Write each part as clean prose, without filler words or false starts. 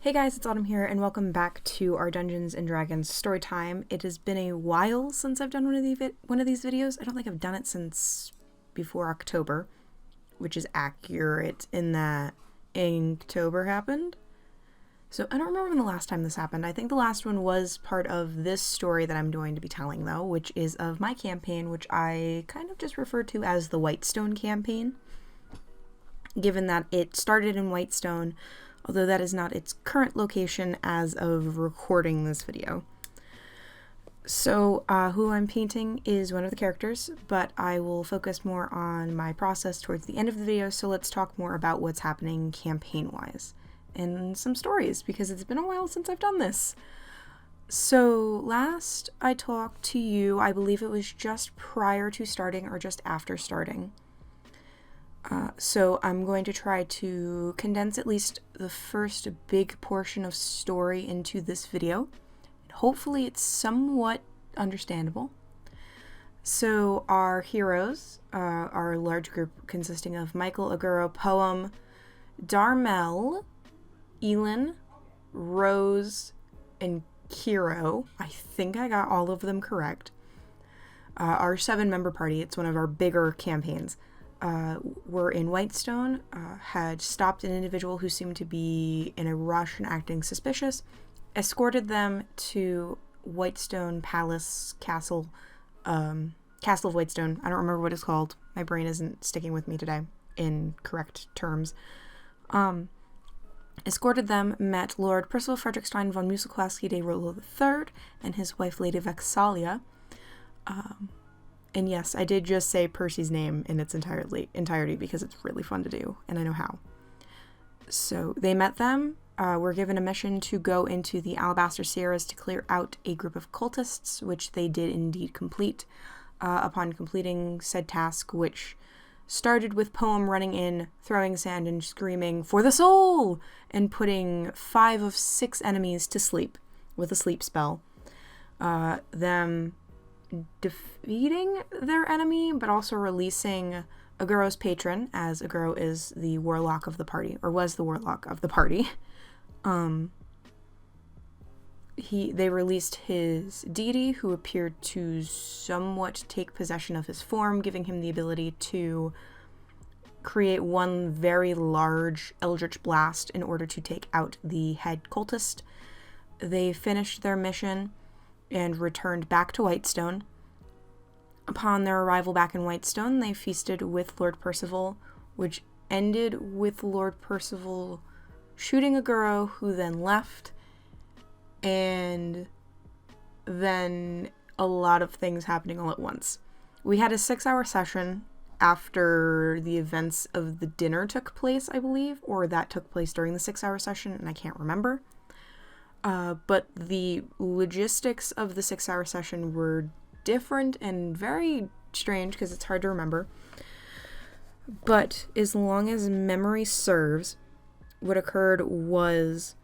Hey guys, it's Autumn here, and welcome back to our Dungeons & Dragons story time. It has been a while since I've done one of these videos. I don't think I've done it since before October, which is accurate in that Inktober happened. So I don't remember when the last time this happened. I think the last one was part of this story that I'm going to be telling, though, which is of my campaign, which I kind of just refer to as the Whitestone campaign, given that it started in Whitestone, although that is not its current location as of recording this video. So who I'm painting is one of the characters, but I will focus more on my process towards the end of the video, so let's talk more about what's happening campaign-wise and some stories, because it's been a while since I've done this. So last I talked to you, I believe it was just prior to starting or just after starting. So I'm going to try to condense at least the first big portion of story into this video. Hopefully it's somewhat understandable. So our heroes, our large group consisting of Michael, Aguro, Poem, Darmel, Elin, Rose, and Kiro. I think I got all of them correct. Our 7-member party, it's one of our bigger campaigns. Were in Whitestone, had stopped an individual who seemed to be in a rush and acting suspicious, escorted them to Whitestone Palace Castle, Castle of Whitestone. I don't remember what it's called. My brain isn't sticking with me today in correct terms. Escorted them, met Lord Percival Frederickstein von Musikowski de Rollo III and his wife Lady Vexalia. And yes, I did just say Percy's name in its entirety because it's really fun to do, and I know how. So they met them, were given a mission to go into the Alabaster Sierras to clear out a group of cultists, which they did indeed complete. Upon completing said task, which started with Poem running in, throwing sand and screaming, "For the soul!" and putting 5 of 6 enemies to sleep with a sleep spell. Them defeating their enemy, but also releasing Aguro's patron, as Aguro is the warlock of the party, or was the warlock of the party. They released his deity, who appeared to somewhat take possession of his form, giving him the ability to create one very large eldritch blast in order to take out the head cultist. They finished their mission and returned back to Whitestone. Upon their arrival back in Whitestone, they feasted with Lord Percival, which ended with Lord Percival shooting Aguro, who then left, and then a lot of things happening all at once. We had a 6-hour session after the events of the dinner took place, I believe, or that took place during the 6-hour session, and I can't remember. But the logistics of the 6-hour session were different and very strange because it's hard to remember. But as long as memory serves, what occurred was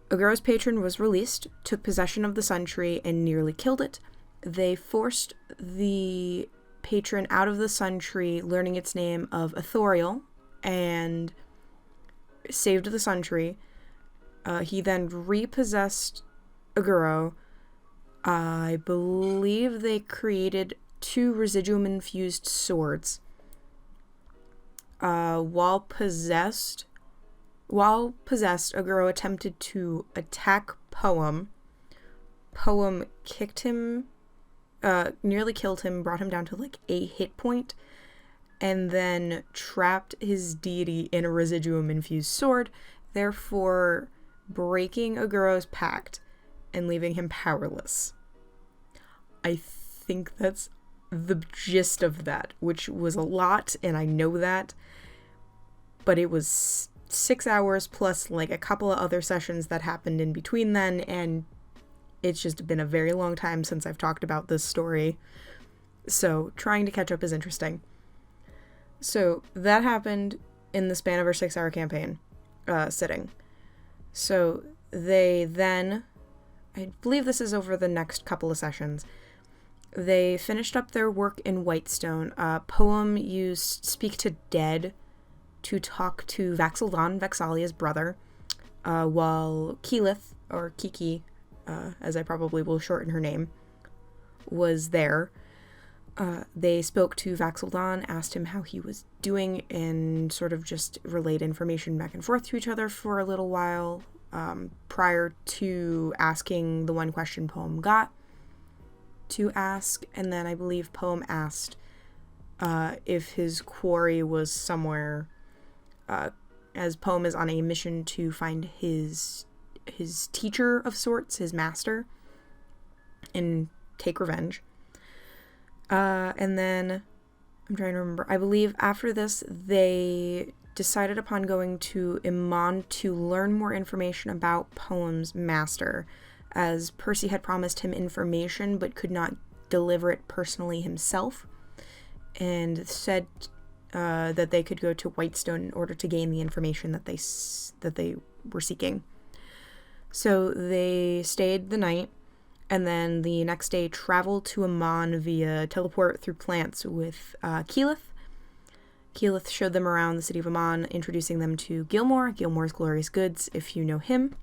Aguro's patron was released, took possession of the Sun Tree, and nearly killed it. They forced the patron out of the Sun Tree, learning its name of Authorial, and saved the Sun Tree. He then repossessed Aguro. I believe they created 2 residuum-infused swords. While possessed, Aguro attempted to attack Poem. Poem kicked him, nearly killed him, brought him down to like a hit point, and then trapped his deity in a residuum-infused sword, therefore breaking Aguro's pact and leaving him powerless. I think that's the gist of that, which was a lot, and I know that, but it was 6 hours plus like a couple of other sessions that happened in between then, and it's just been a very long time since I've talked about this story, so trying to catch up is interesting. So that happened in the span of our 6-hour campaign sitting. So they then, I believe this is over the next couple of sessions, they finished up their work in Whitestone. Poem used Speak to Dead to talk to Vexalia's brother. while Keyleth, or Kiki, as I probably will shorten her name, was there. They spoke to Vax'ildan, asked him how he was doing, and sort of just relayed information back and forth to each other for a little while, prior to asking the one question Poem got to ask. And then I believe Poem asked if his quarry was somewhere, as Poem is on a mission to find his teacher of sorts, his master, and take revenge. And then, I'm trying to remember, I believe after this, they decided upon going to Iman to learn more information about Poem's master, as Percy had promised him information but could not deliver it personally himself, and said that they could go to Whitestone in order to gain the information that they were seeking. So they stayed the night, and then the next day traveled to Amon via teleport through plants with Keyleth. Keyleth showed them around the city of Amon, introducing them to Gilmore's Glorious Goods, if you know him.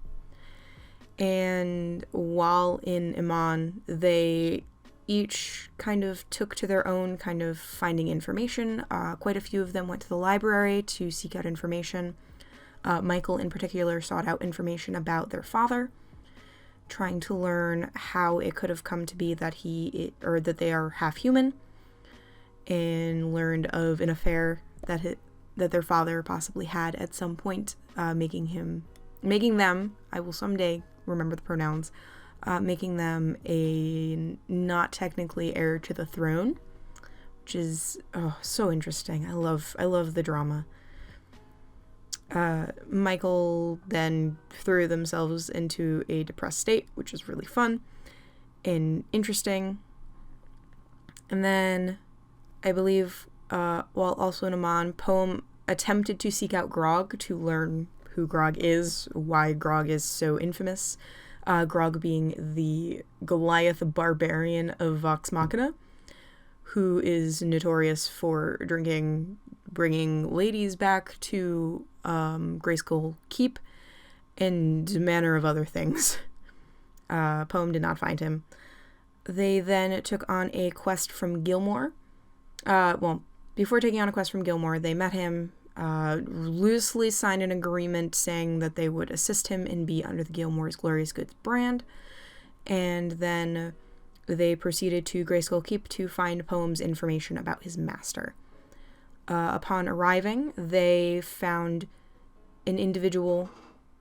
And while in Amon, they each kind of took to their own kind of finding information. Quite a few of them went to the library to seek out information. Michael in particular sought out information about their father, trying to learn how it could have come to be that that they are half human, and learned of an affair that their father possibly had at some point, making them, I will someday remember the pronouns, making them a not technically heir to the throne, which is so interesting. I love the drama. Michael then threw themselves into a depressed state, which was really fun and interesting. And then I believe, while also in Amon, Poem attempted to seek out Grog to learn who Grog is, why Grog is so infamous. Grog being the Goliath barbarian of Vox Machina, who is notorious for bringing ladies back to Grayskull Keep, and manner of other things. Poem did not find him. They then took on a quest from Gilmore. Before taking on a quest from Gilmore, they met him, loosely signed an agreement saying that they would assist him and be under the Gilmore's Glorious Goods brand, and then they proceeded to Grayskull Keep to find Poem's information about his master. Upon arriving, they found an individual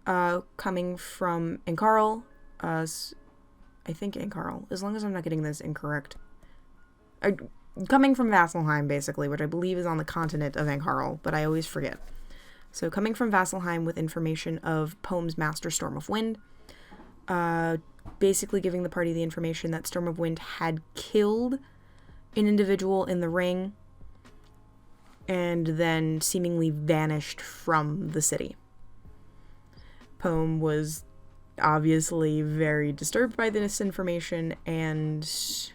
coming from Encarl, I think Encarl, as long as I'm not getting this incorrect. Coming from Vasselheim, basically, which I believe is on the continent of Encarl, but I always forget. So coming from Vasselheim with information of Poem's master, Storm of Wind, basically giving the party the information that Storm of Wind had killed an individual in the ring, and then seemingly vanished from the city. Poem was obviously very disturbed by this information, and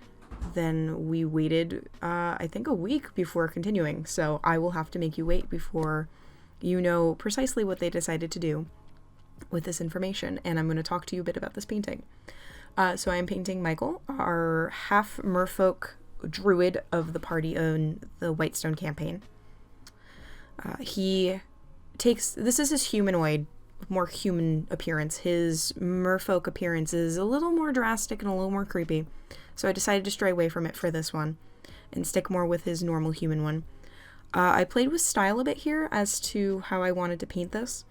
then we waited, I think, a week before continuing, so I will have to make you wait before you know precisely what they decided to do with this information, and I'm going to talk to you a bit about this painting. So I am painting Michael, our half Merfolk Druid of the party in the Whitestone campaign. This is his humanoid, more human appearance. His Merfolk appearance is a little more drastic and a little more creepy, so I decided to stray away from it for this one and stick more with his normal human one. I played with style a bit here as to how I wanted to paint this.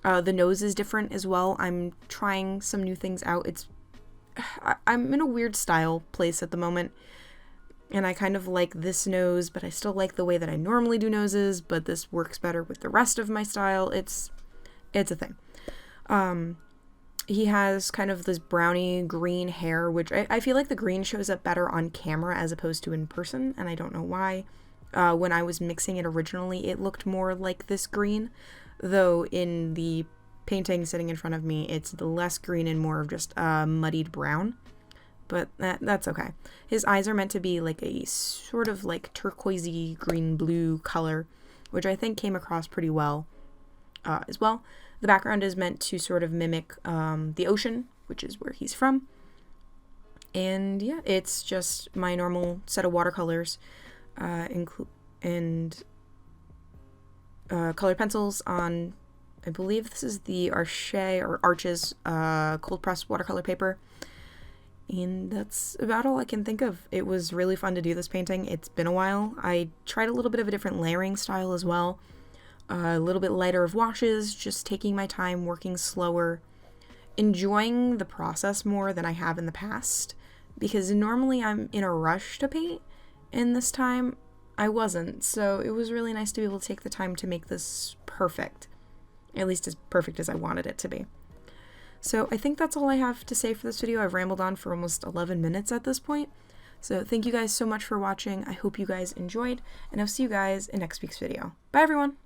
The nose is different as well. I'm trying some new things out. I'm in a weird style place at the moment, and I kind of like this nose, but I still like the way that I normally do noses, but this works better with the rest of my style. It's a thing. He has kind of this browny green hair, which I feel like the green shows up better on camera as opposed to in person, and I don't know why. When I was mixing it originally, it looked more like this green, though in the painting sitting in front of me, it's the less green and more of just muddied brown. But that's okay. His eyes are meant to be like a sort of like turquoisey green-blue color, which I think came across pretty well as well. The background is meant to sort of mimic the ocean, which is where he's from. And yeah, it's just my normal set of watercolors and colored pencils on, I believe this is the Arches cold press watercolor paper. And that's about all I can think of. It was really fun to do this painting. It's been a while. I tried a little bit of a different layering style as well. A little bit lighter of washes, just taking my time, working slower, enjoying the process more than I have in the past. Because normally I'm in a rush to paint, and this time I wasn't. So it was really nice to be able to take the time to make this perfect. At least as perfect as I wanted it to be. So I think that's all I have to say for this video. I've rambled on for almost 11 minutes at this point. So thank you guys so much for watching. I hope you guys enjoyed, and I'll see you guys in next week's video. Bye everyone!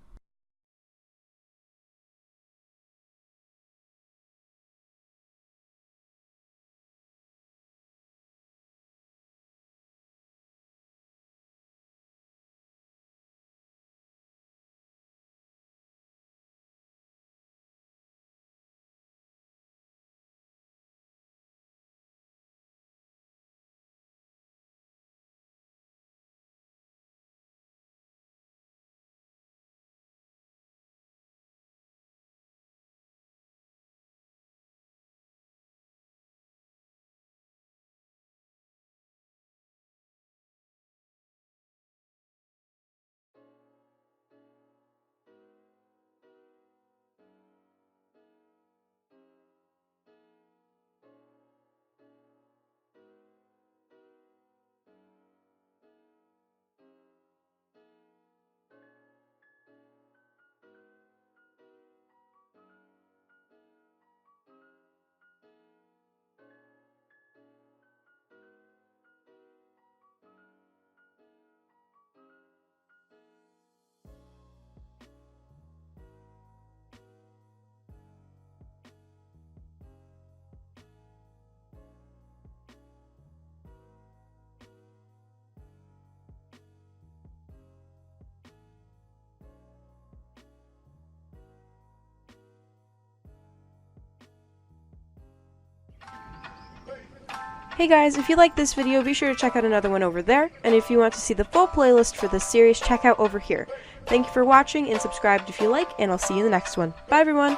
Hey guys, if you like this video, be sure to check out another one over there, and if you want to see the full playlist for this series, check out over here. Thank you for watching, and subscribe if you like, and I'll see you in the next one. Bye everyone!